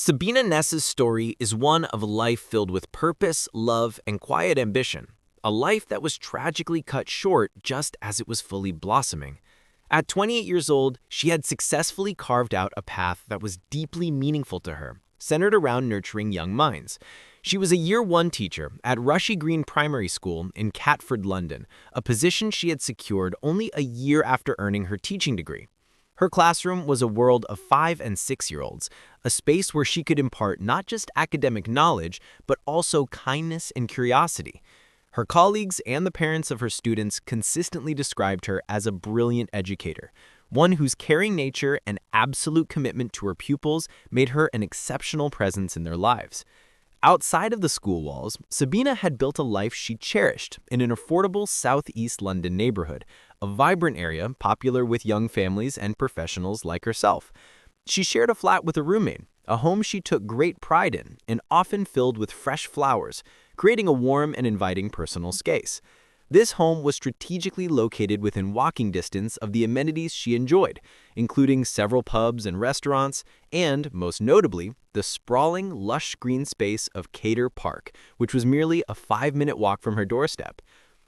Sabina Ness's story is one of a life filled with purpose, love, and quiet ambition. A life that was tragically cut short just as it was fully blossoming. At 28 years old, she had successfully carved out a path that was deeply meaningful to her, centered around nurturing young minds. She was a Year 1 teacher at Rushy Green Primary School in Catford, London, a position she had secured only a year after earning her teaching degree. Her classroom was a world of 5- and 6-year-olds, a space where she could impart not just academic knowledge, but also kindness and curiosity. Her colleagues and the parents of her students consistently described her as a brilliant educator, one whose caring nature and absolute commitment to her pupils made her an exceptional presence in their lives. Outside of the school walls, Sabina had built a life she cherished in an affordable southeast London neighborhood, a vibrant area popular with young families and professionals like herself. She shared a flat with a roommate, a home she took great pride in and often filled with fresh flowers, creating a warm and inviting personal space. This home was strategically located within walking distance of the amenities she enjoyed, including several pubs and restaurants, and, most notably, the sprawling, lush green space of Cater Park, which was merely a 5-minute walk from her doorstep.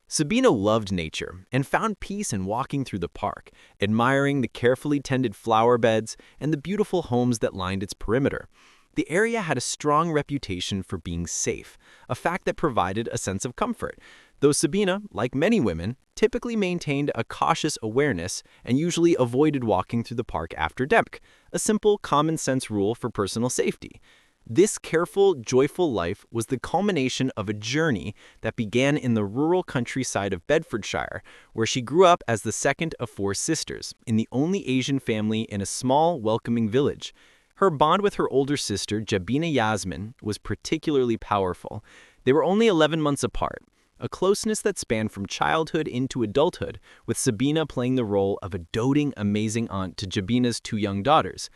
Sabina loved nature and found peace in walking through the park, admiring the carefully tended flower beds and the beautiful homes that lined its perimeter. The area had a strong reputation for being safe, a fact that provided a sense of comfort, though Sabina, like many women, typically maintained a cautious awareness and usually avoided walking through the park after dark, a simple common-sense rule for personal safety. This careful, joyful life was the culmination of a journey that began in the rural countryside of Bedfordshire, where she grew up as the second of 4 sisters, in the only Asian family in a small, welcoming village. Her bond with her older sister, Jabina Yasmin, was particularly powerful. They were only 11 months apart, a closeness that spanned from childhood into adulthood, with Sabina playing the role of a doting, amazing aunt to Jabina's 2 young daughters.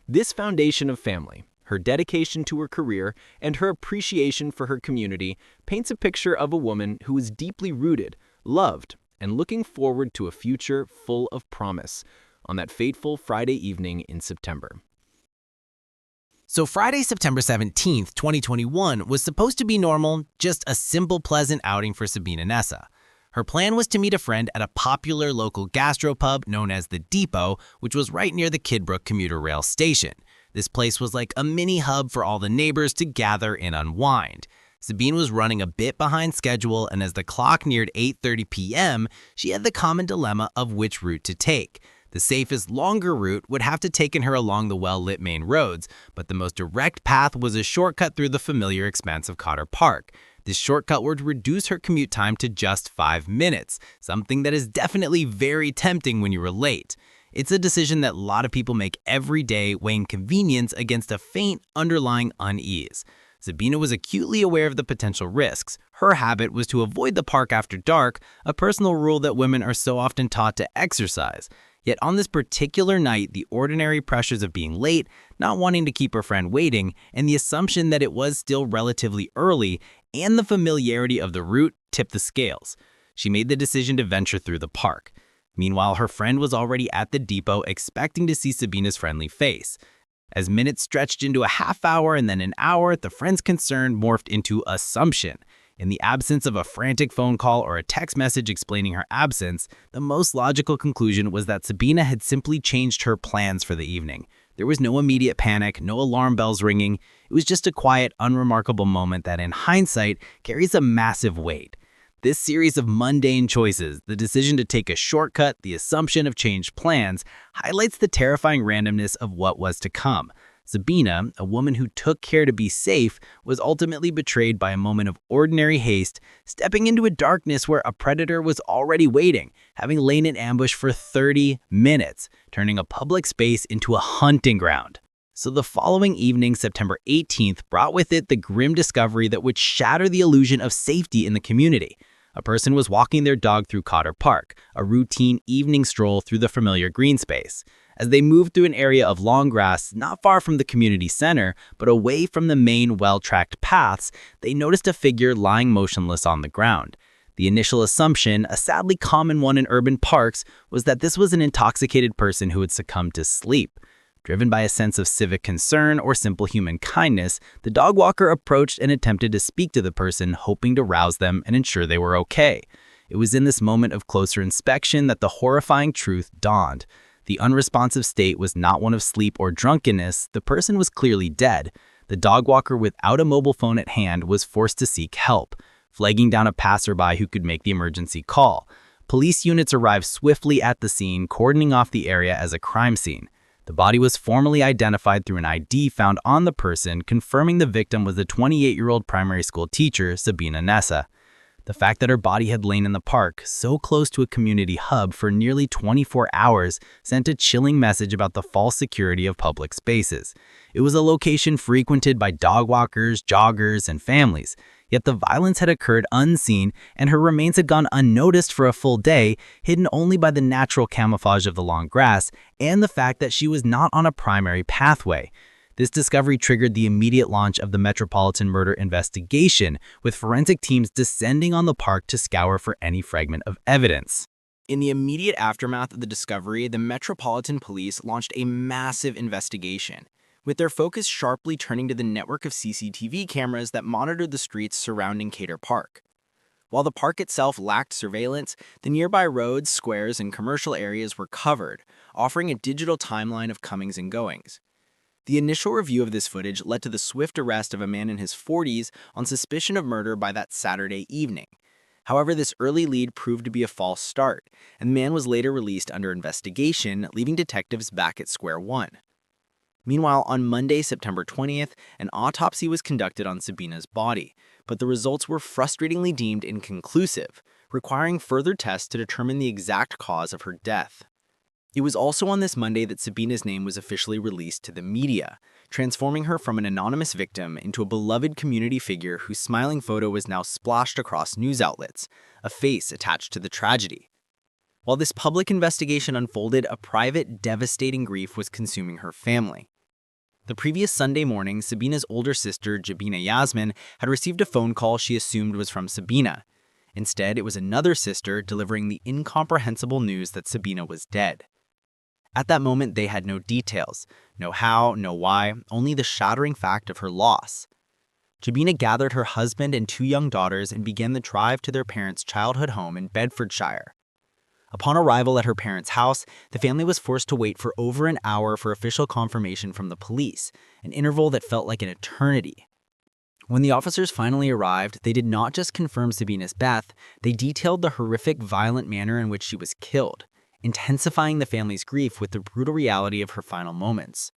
This foundation of family, her dedication to her career, and her appreciation for her community paints a picture of a woman who is deeply rooted, loved, and looking forward to a future full of promise on that fateful Friday evening in September. So Friday, September 17th, 2021 was supposed to be normal, just a simple, pleasant outing for Sabina Nessa. Her plan was to meet a friend at a popular local gastropub known as the Depot, which was right near the Kidbrooke commuter rail station. This place was like a mini hub for all the neighbors to gather and unwind. Sabine was running a bit behind schedule, and as the clock neared 8:30 p.m., she had the common dilemma of which route to take. The safest, longer route would have to taken her along the well-lit main roads, but the most direct path was a shortcut through the familiar expanse of Cotter Park. This shortcut would reduce her commute time to just 5 minutes, something that is definitely very tempting when you were late. It's a decision that a lot of people make every day, weighing convenience against a faint underlying unease. Sabina was acutely aware of the potential risks. Her habit was to avoid the park after dark, a personal rule that women are so often taught to exercise. Yet on this particular night, the ordinary pressures of being late, not wanting to keep her friend waiting, and the assumption that it was still relatively early, and the familiarity of the route tipped the scales. She made the decision to venture through the park. Meanwhile, her friend was already at the depot expecting to see Sabina's friendly face. As minutes stretched into a half hour and then an hour, the friend's concern morphed into assumption. In the absence of a frantic phone call or a text message explaining her absence, the most logical conclusion was that Sabina had simply changed her plans for the evening. There was no immediate panic, no alarm bells ringing. It was just a quiet, unremarkable moment that in hindsight carries a massive weight. This series of mundane choices, the decision to take a shortcut, the assumption of changed plans, highlights the terrifying randomness of what was to come. Sabina, a woman who took care to be safe, was ultimately betrayed by a moment of ordinary haste, stepping into a darkness where a predator was already waiting, having lain in ambush for 30 minutes, turning a public space into a hunting ground. So the following evening, September 18th, brought with it the grim discovery that would shatter the illusion of safety in the community. A person was walking their dog through Cotter Park, a routine evening stroll through the familiar green space. As they moved through an area of long grass not far from the community center, but away from the main well-tracked paths, they noticed a figure lying motionless on the ground. The initial assumption, a sadly common one in urban parks, was that this was an intoxicated person who had succumbed to sleep. Driven by a sense of civic concern or simple human kindness, the dog walker approached and attempted to speak to the person, hoping to rouse them and ensure they were okay. It was in this moment of closer inspection that the horrifying truth dawned. The unresponsive state was not one of sleep or drunkenness. The person was clearly dead. The dog walker, without a mobile phone at hand, was forced to seek help, flagging down a passerby who could make the emergency call. Police units arrived swiftly at the scene, cordoning off the area as a crime scene. The body was formally identified through an ID found on the person, confirming the victim was the 28-year-old primary school teacher, Sabina Nessa. The fact that her body had lain in the park, so close to a community hub for nearly 24 hours, sent a chilling message about the false security of public spaces. It was a location frequented by dog walkers, joggers, and families. Yet the violence had occurred unseen, and her remains had gone unnoticed for a full day, hidden only by the natural camouflage of the long grass and the fact that she was not on a primary pathway. This discovery triggered the immediate launch of the Metropolitan Murder Investigation, with forensic teams descending on the park to scour for any fragment of evidence. In the immediate aftermath of the discovery, the Metropolitan Police launched a massive investigation, with their focus sharply turning to the network of CCTV cameras that monitored the streets surrounding Cater Park. While the park itself lacked surveillance, the nearby roads, squares, and commercial areas were covered, offering a digital timeline of comings and goings. The initial review of this footage led to the swift arrest of a man in his 40s on suspicion of murder by that Saturday evening. However, this early lead proved to be a false start, and the man was later released under investigation, leaving detectives back at square one. Meanwhile, on Monday, September 20th, an autopsy was conducted on Sabina's body, but the results were frustratingly deemed inconclusive, requiring further tests to determine the exact cause of her death. It was also on this Monday that Sabina's name was officially released to the media, transforming her from an anonymous victim into a beloved community figure whose smiling photo was now splashed across news outlets, a face attached to the tragedy. While this public investigation unfolded, a private, devastating grief was consuming her family. The previous Sunday morning, Sabina's older sister, Jabina Yasmin, had received a phone call she assumed was from Sabina. Instead, it was another sister delivering the incomprehensible news that Sabina was dead. At that moment, they had no details, no how, no why, only the shattering fact of her loss. Jabina gathered her husband and two young daughters and began the drive to their parents' childhood home in Bedfordshire. Upon arrival at her parents' house, the family was forced to wait for over an hour for official confirmation from the police, an interval that felt like an eternity. When the officers finally arrived, they did not just confirm Sabina's death, they detailed the horrific, violent manner in which she was killed, intensifying the family's grief with the brutal reality of her final moments.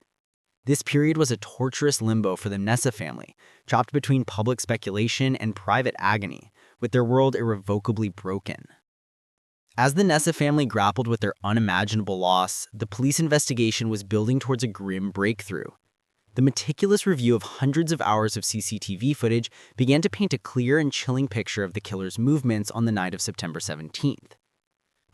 This period was a torturous limbo for the Nessa family, trapped between public speculation and private agony, with their world irrevocably broken. As the Nessa family grappled with their unimaginable loss, the police investigation was building towards a grim breakthrough. The meticulous review of hundreds of hours of CCTV footage began to paint a clear and chilling picture of the killer's movements on the night of September 17th.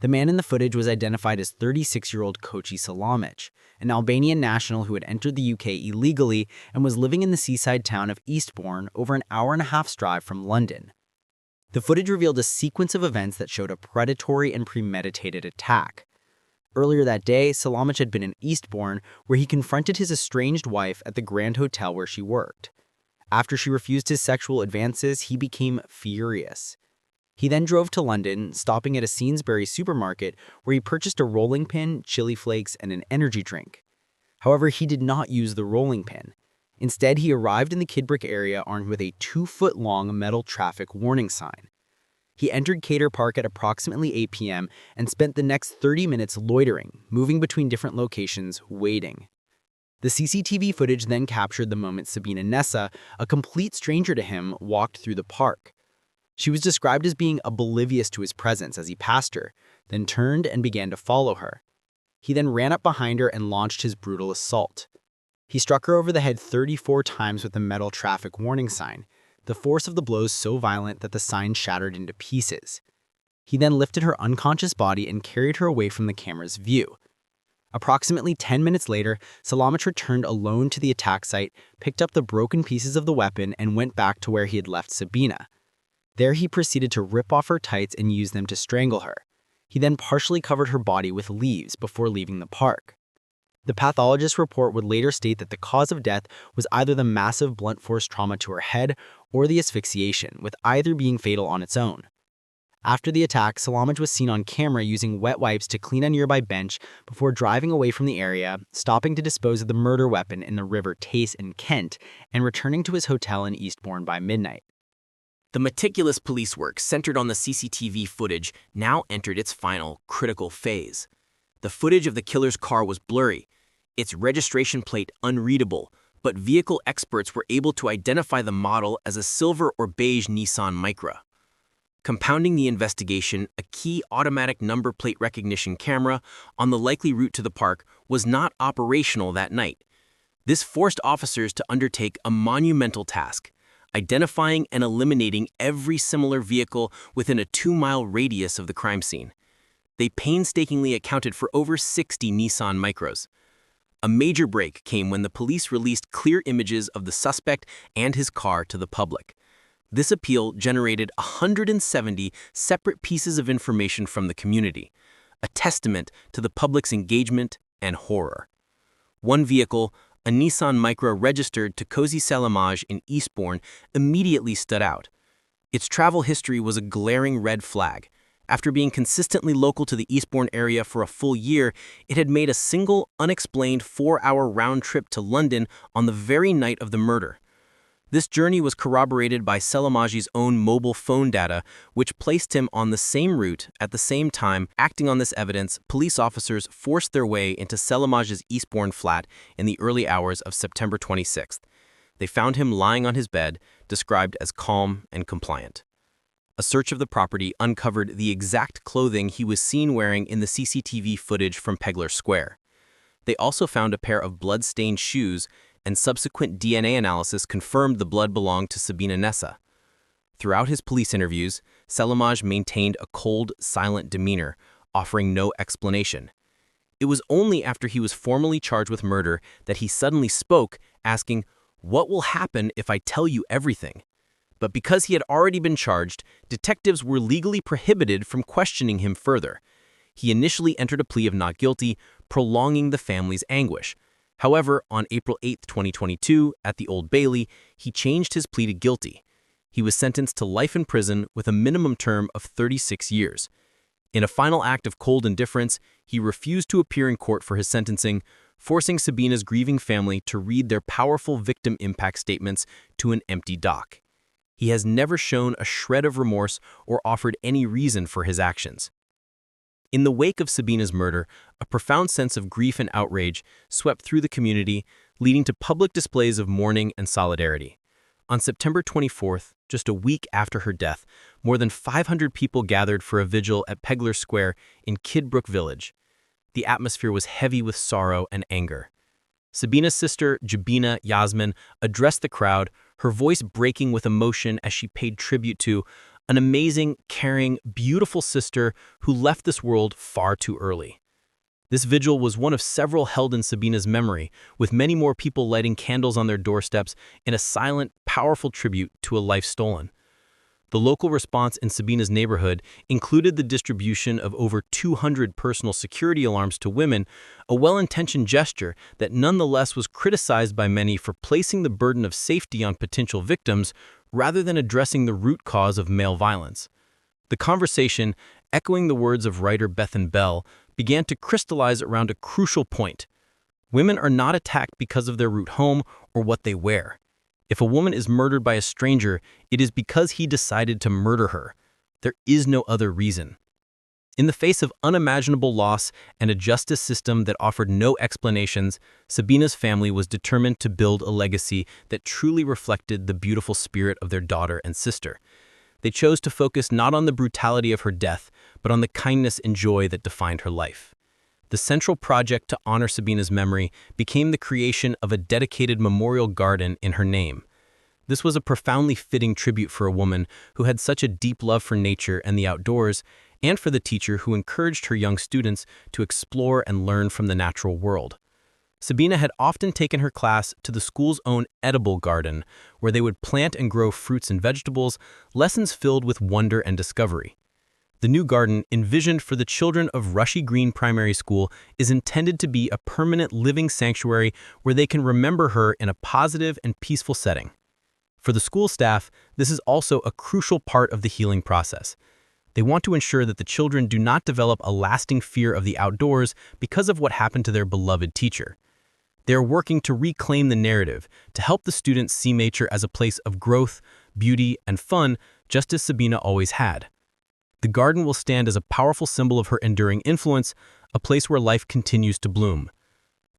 The man in the footage was identified as 36-year-old Koci Salamic, an Albanian national who had entered the UK illegally and was living in the seaside town of Eastbourne, over an hour-and-a-half's drive from London. The footage revealed a sequence of events that showed a predatory and premeditated attack. Earlier that day, Salamic had been in Eastbourne, where he confronted his estranged wife at the Grand Hotel where she worked. After she refused his sexual advances, he became furious. He then drove to London, stopping at a Sainsbury's supermarket where he purchased a rolling pin, chili flakes, and an energy drink. However, he did not use the rolling pin. Instead, he arrived in the Kidbrooke area armed with a 2-foot-long metal traffic warning sign. He entered Cater Park at approximately 8 p.m. and spent the next 30 minutes loitering, moving between different locations, waiting. The CCTV footage then captured the moment Sabina Nessa, a complete stranger to him, walked through the park. She was described as being oblivious to his presence as he passed her, then turned and began to follow her. He then ran up behind her and launched his brutal assault. He struck her over the head 34 times with the metal traffic warning sign, the force of the blows so violent that the sign shattered into pieces. He then lifted her unconscious body and carried her away from the camera's view. Approximately 10 minutes later, Salamic returned alone to the attack site, picked up the broken pieces of the weapon, and went back to where he had left Sabina. There he proceeded to rip off her tights and use them to strangle her. He then partially covered her body with leaves before leaving the park. The pathologist's report would later state that the cause of death was either the massive blunt force trauma to her head or the asphyxiation, with either being fatal on its own. After the attack, Salamaj was seen on camera using wet wipes to clean a nearby bench before driving away from the area, stopping to dispose of the murder weapon in the River Tace in Kent, and returning to his hotel in Eastbourne by midnight. The meticulous police work centered on the CCTV footage now entered its final, critical phase. The footage of the killer's car was blurry, its registration plate unreadable, but vehicle experts were able to identify the model as a silver or beige Nissan Micra. Compounding the investigation, a key automatic number plate recognition camera on the likely route to the park was not operational that night. This forced officers to undertake a monumental task, identifying and eliminating every similar vehicle within a 2-mile radius of the crime scene. They painstakingly accounted for over 60 Nissan Micros. A major break came when the police released clear images of the suspect and his car to the public. This appeal generated 170 separate pieces of information from the community, a testament to the public's engagement and horror. One vehicle, a Nissan Micra registered to Cozy Salamaj in Eastbourne, immediately stood out. Its travel history was a glaring red flag. After being consistently local to the Eastbourne area for a full year, it had made a single, unexplained 4-hour round trip to London on the very night of the murder. This journey was corroborated by Salamaj's own mobile phone data, which placed him on the same route. At the same time, acting on this evidence, police officers forced their way into Salamaj's Eastbourne flat in the early hours of September 26th. They found him lying on his bed, described as calm and compliant. A search of the property uncovered the exact clothing he was seen wearing in the CCTV footage from Pegler Square. They also found a pair of blood-stained shoes, and subsequent DNA analysis confirmed the blood belonged to Sabina Nessa. Throughout his police interviews, Salamaj maintained a cold, silent demeanor, offering no explanation. It was only after he was formally charged with murder that he suddenly spoke, asking, "What will happen if I tell you everything?" But because he had already been charged, detectives were legally prohibited from questioning him further. He initially entered a plea of not guilty, prolonging the family's anguish. However, on April 8, 2022, at the Old Bailey, he changed his plea to guilty. He was sentenced to life in prison with a minimum term of 36 years. In a final act of cold indifference, he refused to appear in court for his sentencing, forcing Sabina's grieving family to read their powerful victim impact statements to an empty dock. He has never shown a shred of remorse or offered any reason for his actions. In the wake of Sabina's murder, a profound sense of grief and outrage swept through the community, leading to public displays of mourning and solidarity. On September 24th, just a week after her death, more than 500 people gathered for a vigil at Pegler Square in Kidbrooke Village. The atmosphere was heavy with sorrow and anger. Sabina's sister, Jabina Yasmin, addressed the crowd, her voice breaking with emotion as she paid tribute to an amazing, caring, beautiful sister who left this world far too early. This vigil was one of several held in Sabina's memory, with many more people lighting candles on their doorsteps in a silent, powerful tribute to a life stolen. The local response in Sabina's neighborhood included the distribution of over 200 personal security alarms to women, a well-intentioned gesture that nonetheless was criticized by many for placing the burden of safety on potential victims rather than addressing the root cause of male violence. The conversation, echoing the words of writer Bethan Bell, began to crystallize around a crucial point. Women are not attacked because of their root home or what they wear. If a woman is murdered by a stranger, it is because he decided to murder her. There is no other reason. In the face of unimaginable loss and a justice system that offered no explanations, Sabina's family was determined to build a legacy that truly reflected the beautiful spirit of their daughter and sister. They chose to focus not on the brutality of her death, but on the kindness and joy that defined her life. The central project to honor Sabina's memory became the creation of a dedicated memorial garden in her name. This was a profoundly fitting tribute for a woman who had such a deep love for nature and the outdoors, and for the teacher who encouraged her young students to explore and learn from the natural world. Sabina had often taken her class to the school's own edible garden, where they would plant and grow fruits and vegetables, lessons filled with wonder and discovery. The new garden, envisioned for the children of Rushy Green Primary School, is intended to be a permanent living sanctuary where they can remember her in a positive and peaceful setting. For the school staff, this is also a crucial part of the healing process. They want to ensure that the children do not develop a lasting fear of the outdoors because of what happened to their beloved teacher. They are working to reclaim the narrative, to help the students see nature as a place of growth, beauty, and fun, just as Sabina always had. The garden will stand as a powerful symbol of her enduring influence, a place where life continues to bloom.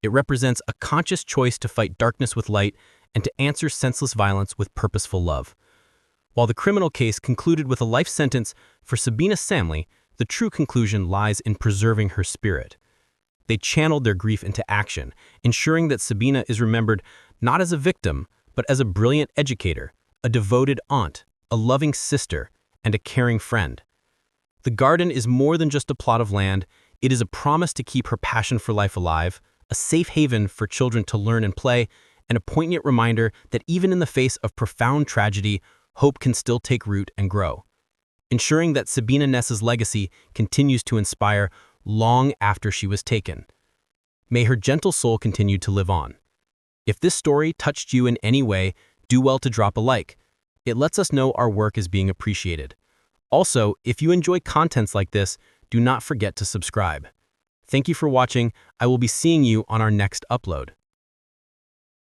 It represents a conscious choice to fight darkness with light and to answer senseless violence with purposeful love. While the criminal case concluded with a life sentence for Sabina Samley, the true conclusion lies in preserving her spirit. They channeled their grief into action, ensuring that Sabina is remembered not as a victim, but as a brilliant educator, a devoted aunt, a loving sister, and a caring friend. The garden is more than just a plot of land. It is a promise to keep her passion for life alive, a safe haven for children to learn and play, and a poignant reminder that even in the face of profound tragedy, hope can still take root and grow, ensuring that Sabina Nessa's legacy continues to inspire long after she was taken. May her gentle soul continue to live on. If this story touched you in any way, do well to drop a like. It lets us know our work is being appreciated. Also, if you enjoy contents like this, do not forget to subscribe. Thank you for watching. I will be seeing you on our next upload.